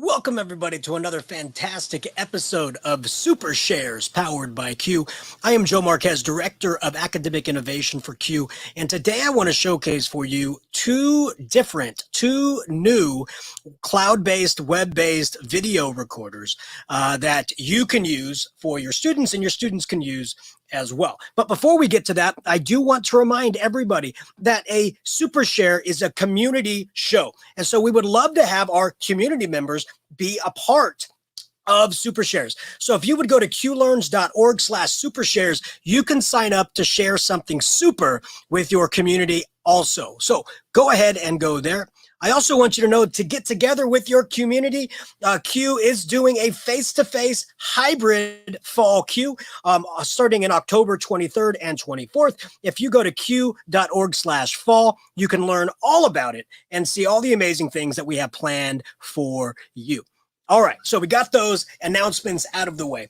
Welcome, everybody, to another fantastic episode of SuperShares powered by Q. I am Joe Marquez, Director of Academic Innovation for Q, and today I want to showcase for you two new cloud-based, web-based video recorders that you can use for your students, and your students can use as well. But before we get to that, I do want to remind everybody that a SuperShare is a community show. And so we would love to have our community members be a part of SuperShares. So if you would go to qlearns.org/SuperShares, you can sign up to share something super with your community also. So go ahead and go there. I also want you to know to get together with your community. Q is doing a face-to-face hybrid fall Q starting in October 23rd and 24th. If you go to q.org/fall, you can learn all about it and see all the amazing things that we have planned for you. All right, so we got those announcements out of the way.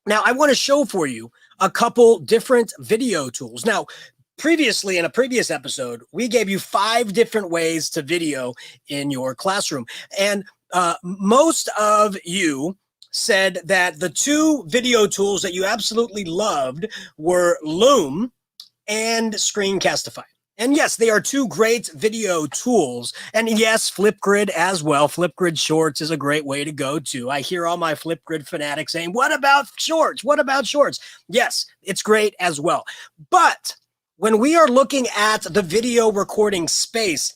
Now, I want to show for you a couple different video tools. Now, previously, in a previous episode, we gave you 5 different ways to video in your classroom. And most of you said that the 2 video tools that you absolutely loved were Loom and Screencastify. And yes, they are 2 great video tools. And yes, Flipgrid as well. Flipgrid Shorts is a great way to go too. I hear all my Flipgrid fanatics saying, what about Shorts? What about Shorts? Yes, it's great as well. But when we are looking at the video recording space,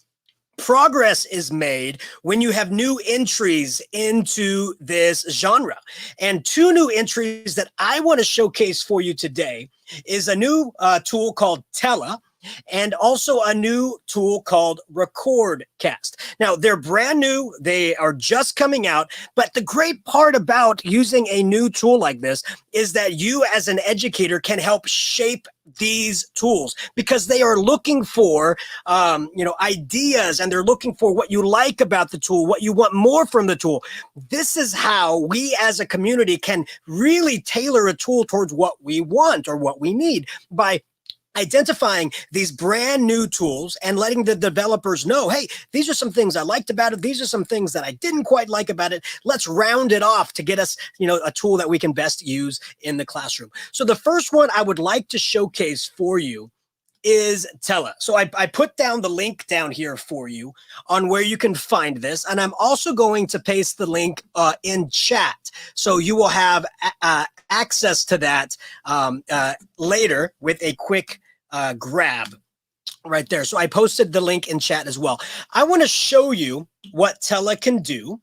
progress is made when you have new entries into this genre. And 2 new entries that I want to showcase for you today is a new tool called Tella, and also a new tool called RecordCast. Now, they're brand new. They are just coming out. But the great part about using a new tool like this is that you as an educator can help shape these tools, because they are looking for ideas, and they're looking for what you like about the tool, what you want more from the tool. This is how we as a community can really tailor a tool towards what we want or what we need, by identifying these brand new tools and letting the developers know, hey, these are some things I liked about it. These are some things that I didn't quite like about it. Let's round it off to get us, a tool that we can best use in the classroom. So the first one I would like to showcase for you is Tella. So I put down the link down here for you on where you can find this. And I'm also going to paste the link in chat. So you will have access to that later with a quick grab right there. So I posted the link in chat as well. I want to show you what Tella can do.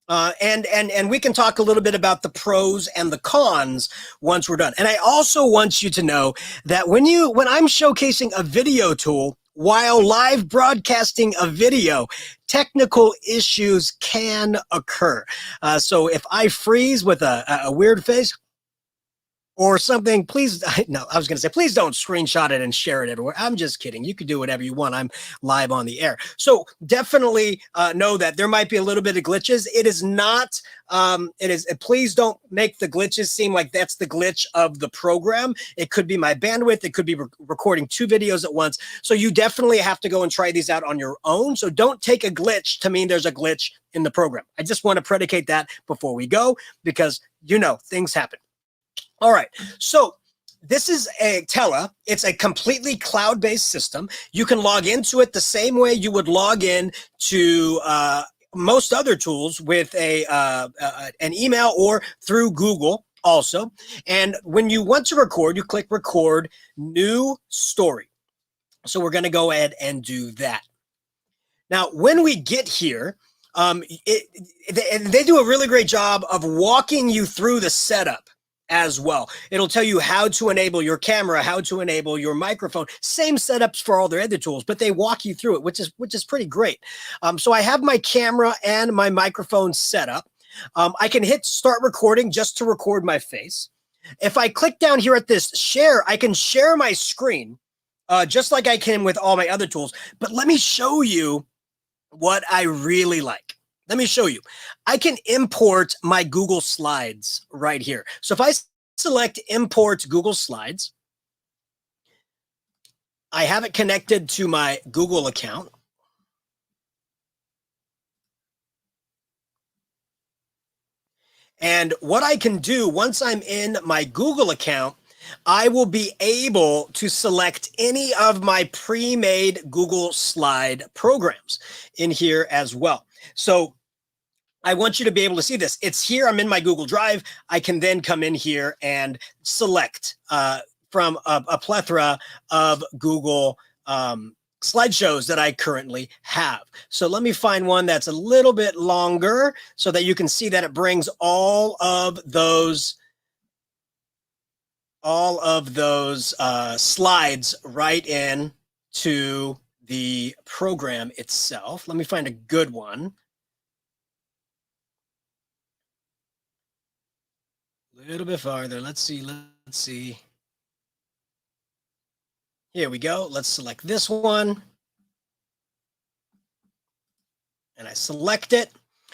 And we can talk a little bit about the pros and the cons once we're done. And I also want you to know that when I'm showcasing a video tool while live broadcasting a video, technical issues can occur. So if I freeze with a weird face or something, please, no, I was going to say, please don't screenshot it and share it everywhere. I'm just kidding. You can do whatever you want. I'm live on the air. So definitely know that there might be a little bit of glitches. It is not, please don't make the glitches seem like that's the glitch of the program. It could be my bandwidth. It could be recording 2 videos at once. So you definitely have to go and try these out on your own. So don't take a glitch to mean there's a glitch in the program. I just want to predicate that before we go, because things happen. All right, so this is a Tella. It's a completely cloud-based system. You can log into it the same way you would log in to most other tools with an email or through Google also. And when you want to record, you click Record New Story. So we're going to go ahead and do that. Now, when we get here, they do a really great job of walking you through the setup as well. It'll tell you how to enable your camera, how to enable your microphone. Same setups for all their other tools, but they walk you through it, which is pretty great. So I have my camera and my microphone set up. I can hit start recording just to record my face. If I click down here at this share, I can share my screen just like I can with all my other tools. But let me show you what I really like. Let me show you. I can import my Google Slides right here. So if I select Import Google Slides, I have it connected to my Google account. And what I can do once I'm in my Google account, I will be able to select any of my pre-made Google Slide programs in here as well. So I want you to be able to see this. It's here. I'm in my Google Drive. I can then come in here and select from a plethora of Google slideshows that I currently have. So let me find one that's a little bit longer so that you can see that it brings all of those slides right in to the program itself. Let me find a good one. A little bit farther. Let's see. Here we go. Let's select this one. And I select it.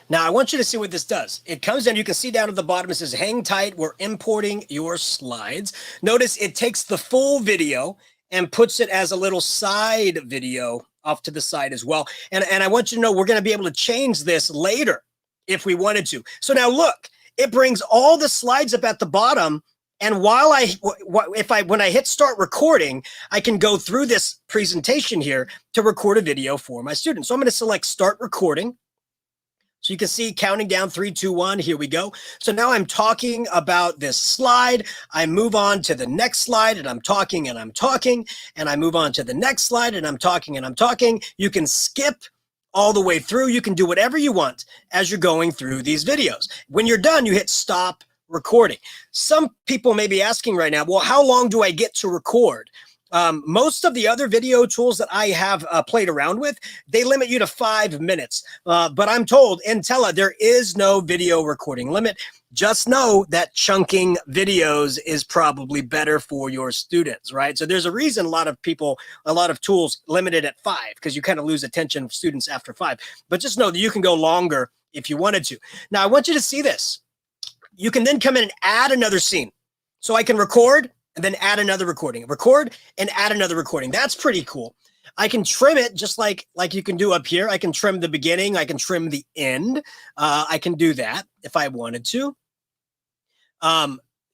Now I want you to see what this does. It comes in, you can see down at the bottom, it says hang tight, we're importing your slides. Notice it takes the full video and puts it as a little side video off to the side as well. And I want you to know we're going to be able to change this later if we wanted to. So now look, it brings all the slides up at the bottom. And while when I hit start recording, I can go through this presentation here to record a video for my students. So I'm going to select start recording. So you can see counting down 3, 2, 1. Here we go. So now I'm talking about this slide. I move on to the next slide and I'm talking and I'm talking, and I move on to the next slide and I'm talking and I'm talking. You can skip all the way through. You can do whatever you want as you're going through these videos. When you're done, you hit stop recording. Some people may be asking right now, well, how long do I get to record? Most of the other video tools that I have played around with, they limit you to 5 minutes. But I'm told in Tella, there is no video recording limit. Just know that chunking videos is probably better for your students, right? So there's a reason a lot of tools limit it at 5, because you kind of lose attention of students after 5. But just know that you can go longer if you wanted to. Now, I want you to see this. You can then come in and add another scene. So I can record and then add another recording, record and add another recording. That's pretty cool. I can trim it just like you can do up here. I can trim the beginning. I can trim the end. I can do that if I wanted to.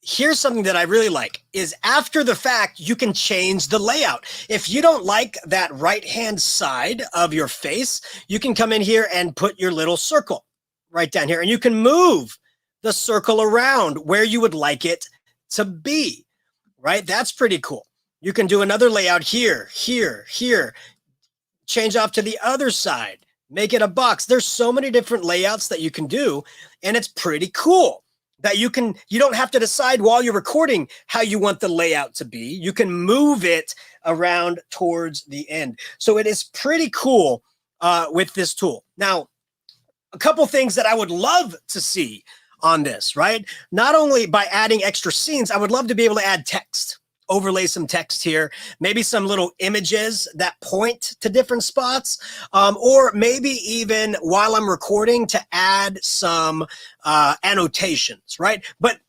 Here's something that I really like is after the fact, you can change the layout. If you don't like that right-hand side of your face, you can come in here and put your little circle right down here, and you can move the circle around where you would like it to be. Right? That's pretty cool. You can do another layout here, here, here, change off to the other side, make it a box. There's so many different layouts that you can do, and it's pretty cool that you don't have to decide while you're recording how you want the layout to be. You can move it around towards the end. So it is pretty cool with this tool. Now, a couple things that I would love to see on this, right? Not only by adding extra scenes, I would love to be able to add text, overlay some text here, maybe some little images that point to different spots, or maybe even while I'm recording to add some annotations, right? But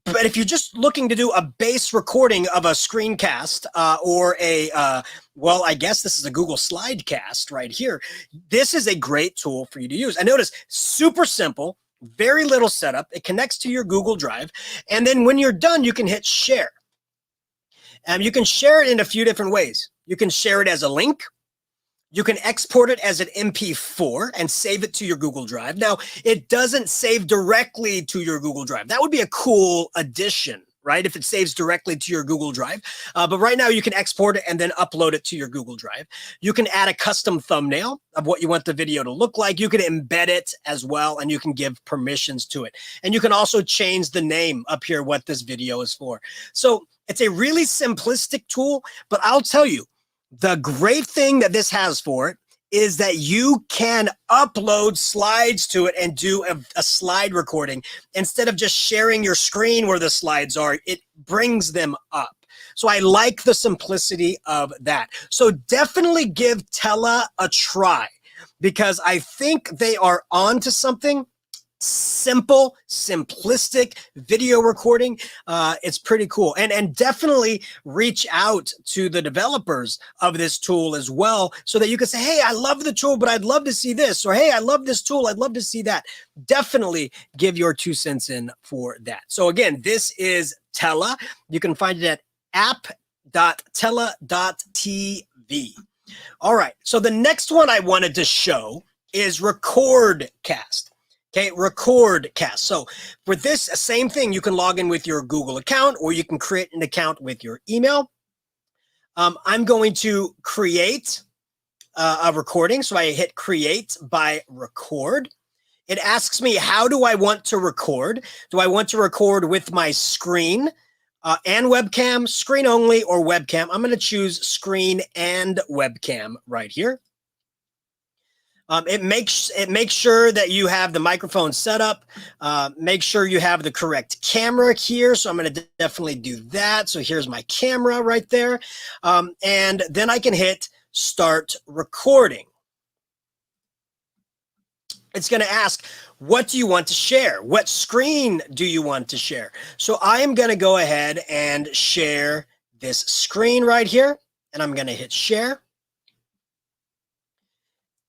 if you're just looking to do a base recording of a screencast or well, I guess this is a Google Slidecast right here, this is a great tool for you to use. And notice, super simple, very little setup. It connects to your Google Drive. And then when you're done, you can hit share. You can share it in a few different ways. You can share it as a link. You can export it as an MP4 and save it to your Google Drive. Now, it doesn't save directly to your Google Drive. That would be a cool addition, right? If it saves directly to your Google Drive. But right now you can export it and then upload it to your Google Drive. You can add a custom thumbnail of what you want the video to look like. You can embed it as well, and you can give permissions to it. And you can also change the name up here, what this video is for. So it's a really simplistic tool, but I'll tell you, the great thing that this has for it is that you can upload slides to it and do a slide recording. Instead of just sharing your screen where the slides are, it brings them up. So I like the simplicity of that. So definitely give Tella a try, because I think they are onto something. simple, simplistic video recording. It's pretty cool. And definitely reach out to the developers of this tool as well, so that you can say, hey, I love the tool, but I'd love to see this, or hey, I love this tool, I'd love to see that. Definitely give your 2 cents in for that. So again, this is Tella. You can find it at app.tella.tv. All right, so the next one I wanted to show is RecordCast. Okay, RecordCast. So for this, same thing, you can log in with your Google account, or you can create an account with your email. I'm going to create a recording. So I hit create by record. It asks me, how do I want to record? Do I want to record with my screen and webcam, screen only, or webcam? I'm going to choose screen and webcam right here. It makes sure that you have the microphone set up. Make sure you have the correct camera here. So I'm going to definitely do that. So here's my camera right there. And then I can hit start recording. It's going to ask, what do you want to share? What screen do you want to share? So I am going to go ahead and share this screen right here. And I'm going to hit share.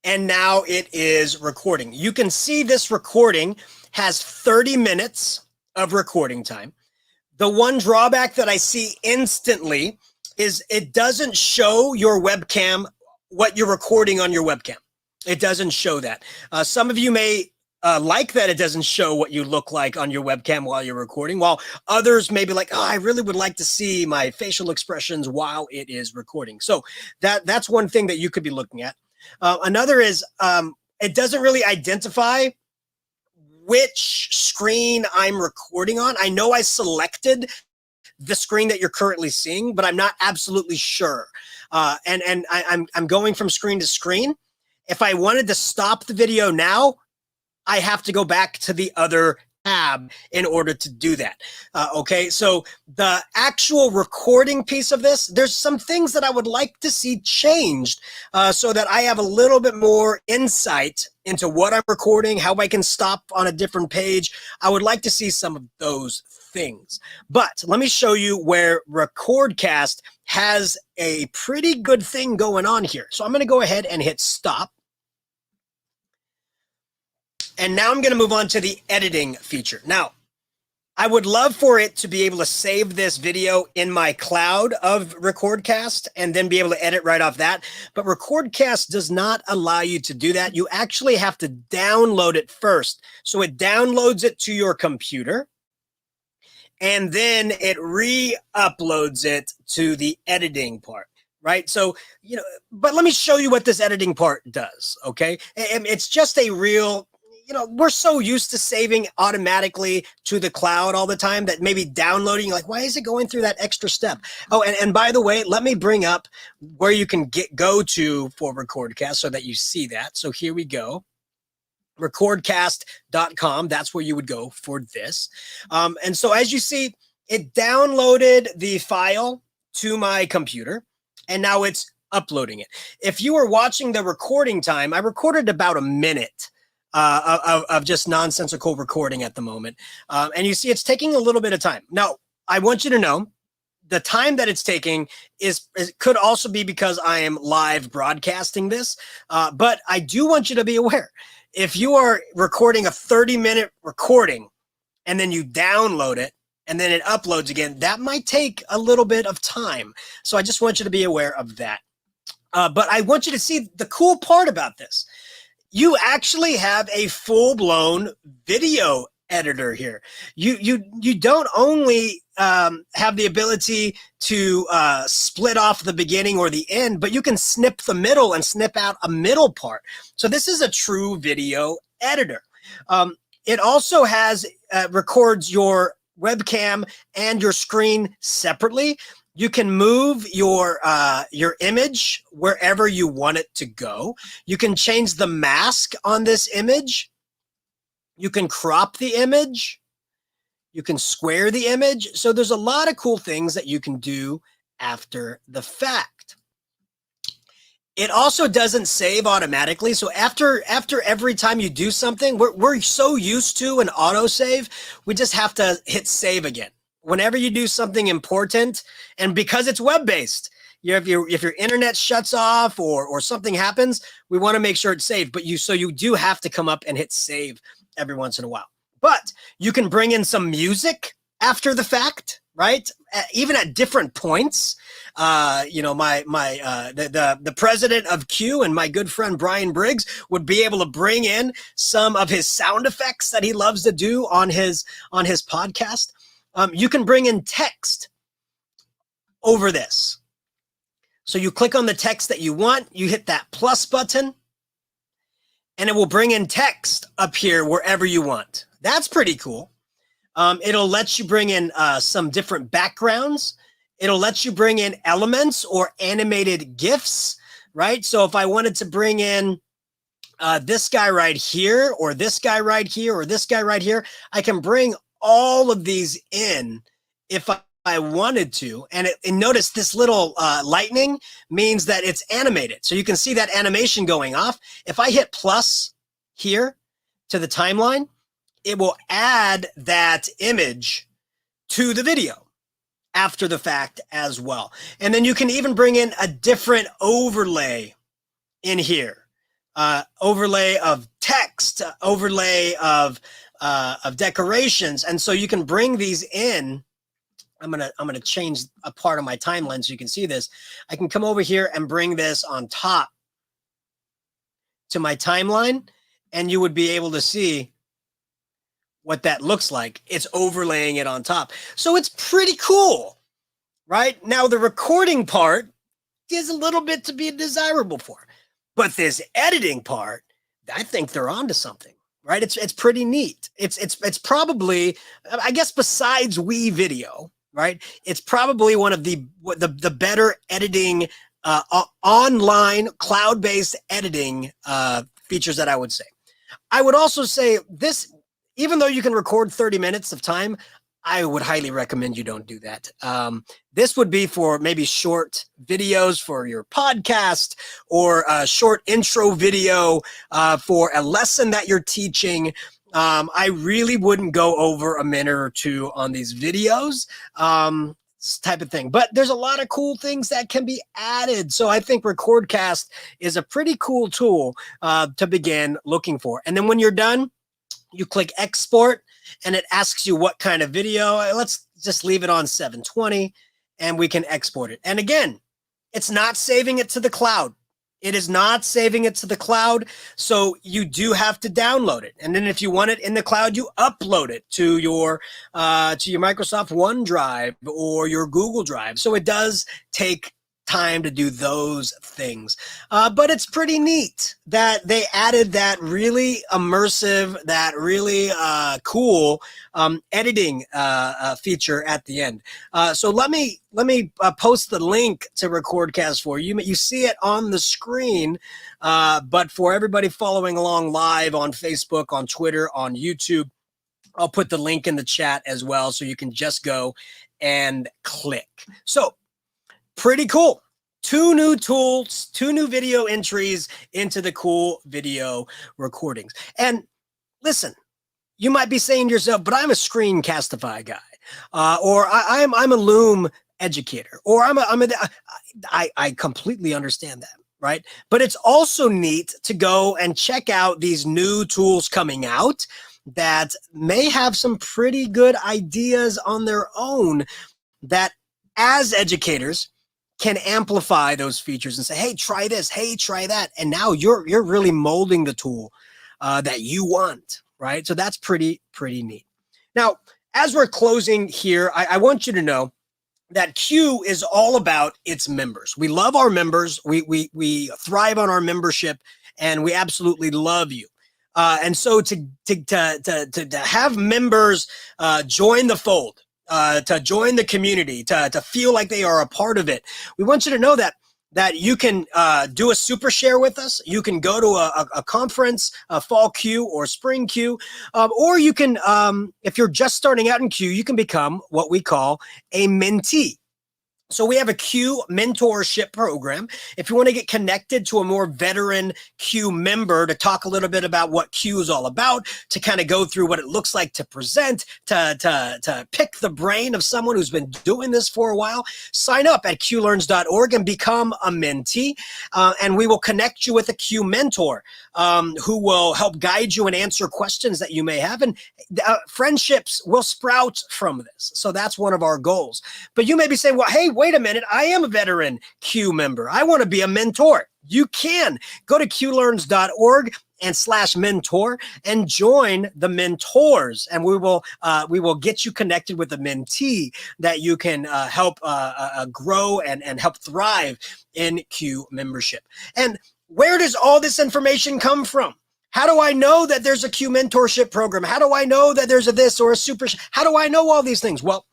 And now it is recording. You can see this recording has 30 minutes of recording time. The one drawback that I see instantly is it doesn't show your webcam, what you're recording on your webcam. It doesn't show that. Some of you may like that it doesn't show what you look like on your webcam while you're recording, while others may be like, oh, I really would like to see my facial expressions while it is recording. So that's one thing that you could be looking at. Another is it doesn't really identify which screen I'm recording on. I know I selected the screen that you're currently seeing, but I'm not absolutely sure. And I'm going from screen to screen. If I wanted to stop the video now, I have to go back to the other tab in order to do that. Okay, so the actual recording piece of this, there's some things that I would like to see changed so that I have a little bit more insight into what I'm recording, how I can stop on a different page. I would like to see some of those things. But let me show you where RecordCast has a pretty good thing going on here. So I'm going to go ahead and hit stop. And now I'm going to move on to the editing feature. Now, I would love for it to be able to save this video in my cloud of RecordCast and then be able to edit right off that. But RecordCast does not allow you to do that. You actually have to download it first. So it downloads it to your computer, and then it re-uploads it to the editing part. Right. So, but let me show you what this editing part does. Okay. It's just a real, we're so used to saving automatically to the cloud all the time that maybe downloading, like, why is it going through that extra step? Oh, and by the way, let me bring up where you can go to for RecordCast so that you see that. So here we go. RecordCast.com. That's where you would go for this. And so as you see, it downloaded the file to my computer, and now it's uploading it. If you were watching the recording time, I recorded about a minute of just nonsensical recording at the moment. And you see it's taking a little bit of time. Now, I want you to know the time that it's taking could also be because I am live broadcasting this. But I do want you to be aware, if you are recording a 30-minute recording and then you download it and then it uploads again, that might take a little bit of time. So I just want you to be aware of that. But I want you to see the cool part about this. You actually have a full-blown video editor here. You don't only have the ability to split off the beginning or the end, but you can snip the middle and snip out a middle part. So this is a true video editor. It also records your webcam and your screen separately. You can move your image wherever you want it to go. You can change the mask on this image. You can crop the image. You can square the image. So there's a lot of cool things that you can do after the fact. It also doesn't save automatically. So after every time you do something, we're so used to an autosave, we just have to hit save again. Whenever you do something important, and because it's web-based, if your internet shuts off or something happens, we want to make sure it's saved. But you do have to come up and hit save every once in a while. But you can bring in some music after the fact, right? Even at different points. The president of Q and my good friend Brian Briggs would be able to bring in some of his sound effects that he loves to do on his podcast. You can bring in text over this. So you click on the text that you want, you hit that plus button, and it will bring in text up here wherever you want. That's pretty cool. It'll let you bring in some different backgrounds. It'll let you bring in elements or animated GIFs, right? So if I wanted to bring in this guy right here, or this guy right here, or this guy right here, I can bring all of these in if I wanted to. And notice this little lightning means that it's animated. So you can see that animation going off. If I hit plus here to the timeline, it will add that image to the video after the fact as well. And then you can even bring in a different overlay in here. Overlay of text, overlay of decorations. And so you can bring these in. I'm gonna change a part of my timeline so you can see this. I can come over here and bring this on top to my timeline, and you would be able to see what that looks like. It's overlaying it on top. So it's pretty cool, right? Now the recording part is a little bit to be desirable for, but this editing part, I think they're onto something, right? It's pretty neat. It's probably, I guess, besides Wii Video, right? It's probably one of the better editing, online cloud-based editing features that I would say. I would also say this, even though you can record 30 minutes of time, I would highly recommend you don't do that. This would be for maybe short videos for your podcast, or a short intro video for a lesson that you're teaching. I really wouldn't go over a minute or two on these videos, type of thing. But there's a lot of cool things that can be added. So I think RecordCast is a pretty cool tool to begin looking for. And then when you're done, you click export, and it asks you what kind of video. Let's just leave it on 720, and we can export it. And again, it's not saving it to the cloud. It is not saving it to the cloud. So you do have to download it. And then if you want it in the cloud, you upload it to your Microsoft OneDrive or your Google Drive. So it does take time to do those things. But it's pretty neat that they added that really immersive, that really cool editing feature at the end. So let me post the link to RecordCast for you. You see it on the screen, but for everybody following along live on Facebook, on Twitter, on YouTube, I'll put the link in the chat as well, so you can just go and click. So pretty cool. 2 new tools, 2 new video entries into the cool video recordings. And listen, you might be saying to yourself, but I'm a Screencastify guy, or I'm a Loom educator, or I completely understand that, right? But it's also neat to go and check out these new tools coming out that may have some pretty good ideas on their own, that as educators can amplify those features and say, hey, try this, hey, try that. And now you're really molding the tool that you want, right? So that's pretty neat. Now, as we're closing here, I want you to know that Q is all about its members. We love our members. We thrive on our membership, and we absolutely love you. And so to have members join the fold, to join the community, to feel like they are a part of it, we want you to know that you can do a super share with us. You can go to a conference, a fall Q or spring Q, or you can, if you're just starting out in Q, you can become what we call a mentee. So we have a Q mentorship program. If you want to get connected to a more veteran Q member to talk a little bit about what Q is all about, to kind of go through what it looks like to present, to pick the brain of someone who's been doing this for a while, sign up at qlearns.org and become a mentee. And we will connect you with a Q mentor who will help guide you and answer questions that you may have. And friendships will sprout from this. So that's one of our goals. But you may be saying, well, hey, wait a minute, I am a veteran Q member. I want to be a mentor. You can go to qlearns.org and /mentor and join the mentors, and we will get you connected with a mentee that you can help grow and help thrive in Q membership. And where does all this information come from? How do I know that there's a Q mentorship program? How do I know that there's a this or a super? How do I know all these things? Well,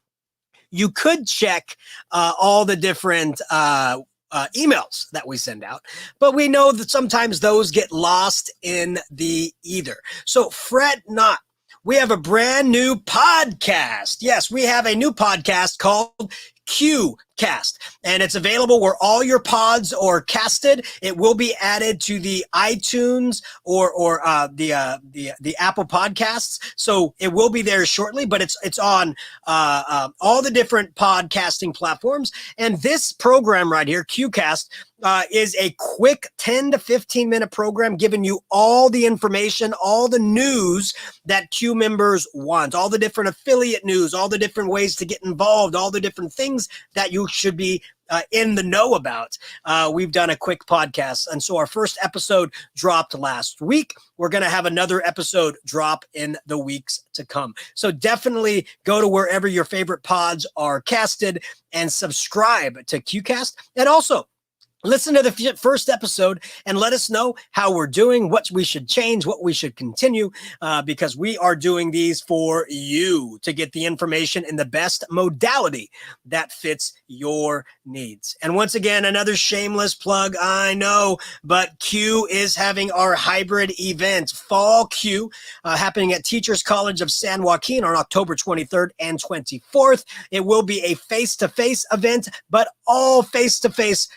you could check all the different emails that we send out, but we know that sometimes those get lost in the ether. So fret not. We have a brand new podcast. Yes, we have a new podcast called QCast, and it's available where all your pods are casted. It will be added to the iTunes or the Apple Podcasts, so it will be there shortly. But it's on all the different podcasting platforms. And this program right here, QCast, is a quick 10 to 15 minute program giving you all the information, all the news that Q members want, all the different affiliate news, all the different ways to get involved, all the different things that you should be in the know about. We've done a quick podcast. And so our first episode dropped last week. We're going to have another episode drop in the weeks to come. So definitely go to wherever your favorite pods are casted and subscribe to QCast. And also, listen to the first episode and let us know how we're doing, what we should change, what we should continue, because we are doing these for you to get the information in the best modality that fits your needs. And once again, another shameless plug, I know, but Q is having our hybrid event, Fall Q, happening at Teachers College of San Joaquin on October 23rd and 24th. It will be a face-to-face event, but all face-to-face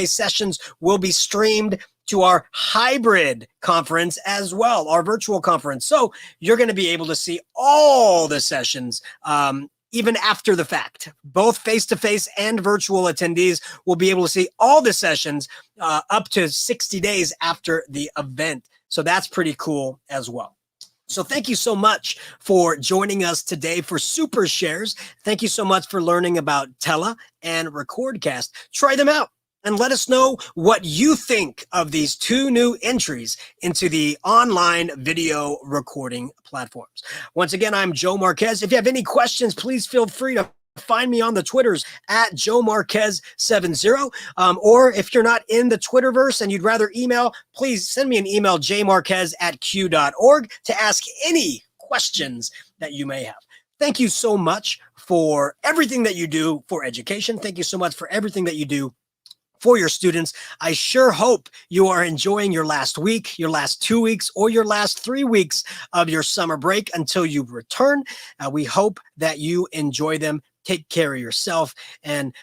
sessions will be streamed to our hybrid conference as well, our virtual conference. So you're going to be able to see all the sessions even after the fact. Both face-to-face and virtual attendees will be able to see all the sessions up to 60 days after the event. So that's pretty cool as well. So thank you so much for joining us today for SuperShares. Thank you so much for learning about Tella and RecordCast. Try them out and let us know what you think of these two new entries into the online video recording platforms. Once again, I'm Joe Marquez. If you have any questions, please feel free to find me on the Twitters at Joe Marquez70. Or if you're not in the Twitterverse and you'd rather email, please send me an email, jmarquez@q.org, to ask any questions that you may have. Thank you so much for everything that you do for education. Thank you so much for everything that you do for your students. I sure hope you are enjoying your last week, your last 2 weeks, or your last 3 weeks of your summer break until you return. We hope that you enjoy them. Take care of yourself and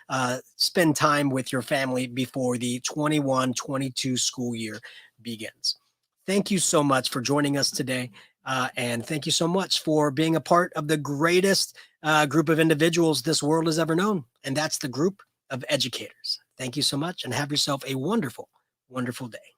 spend time with your family before the 21-22 school year begins. Thank you so much for joining us today. And thank you so much for being a part of the greatest group of individuals this world has ever known. And that's the group of educators. Thank you so much and have yourself a wonderful, wonderful day.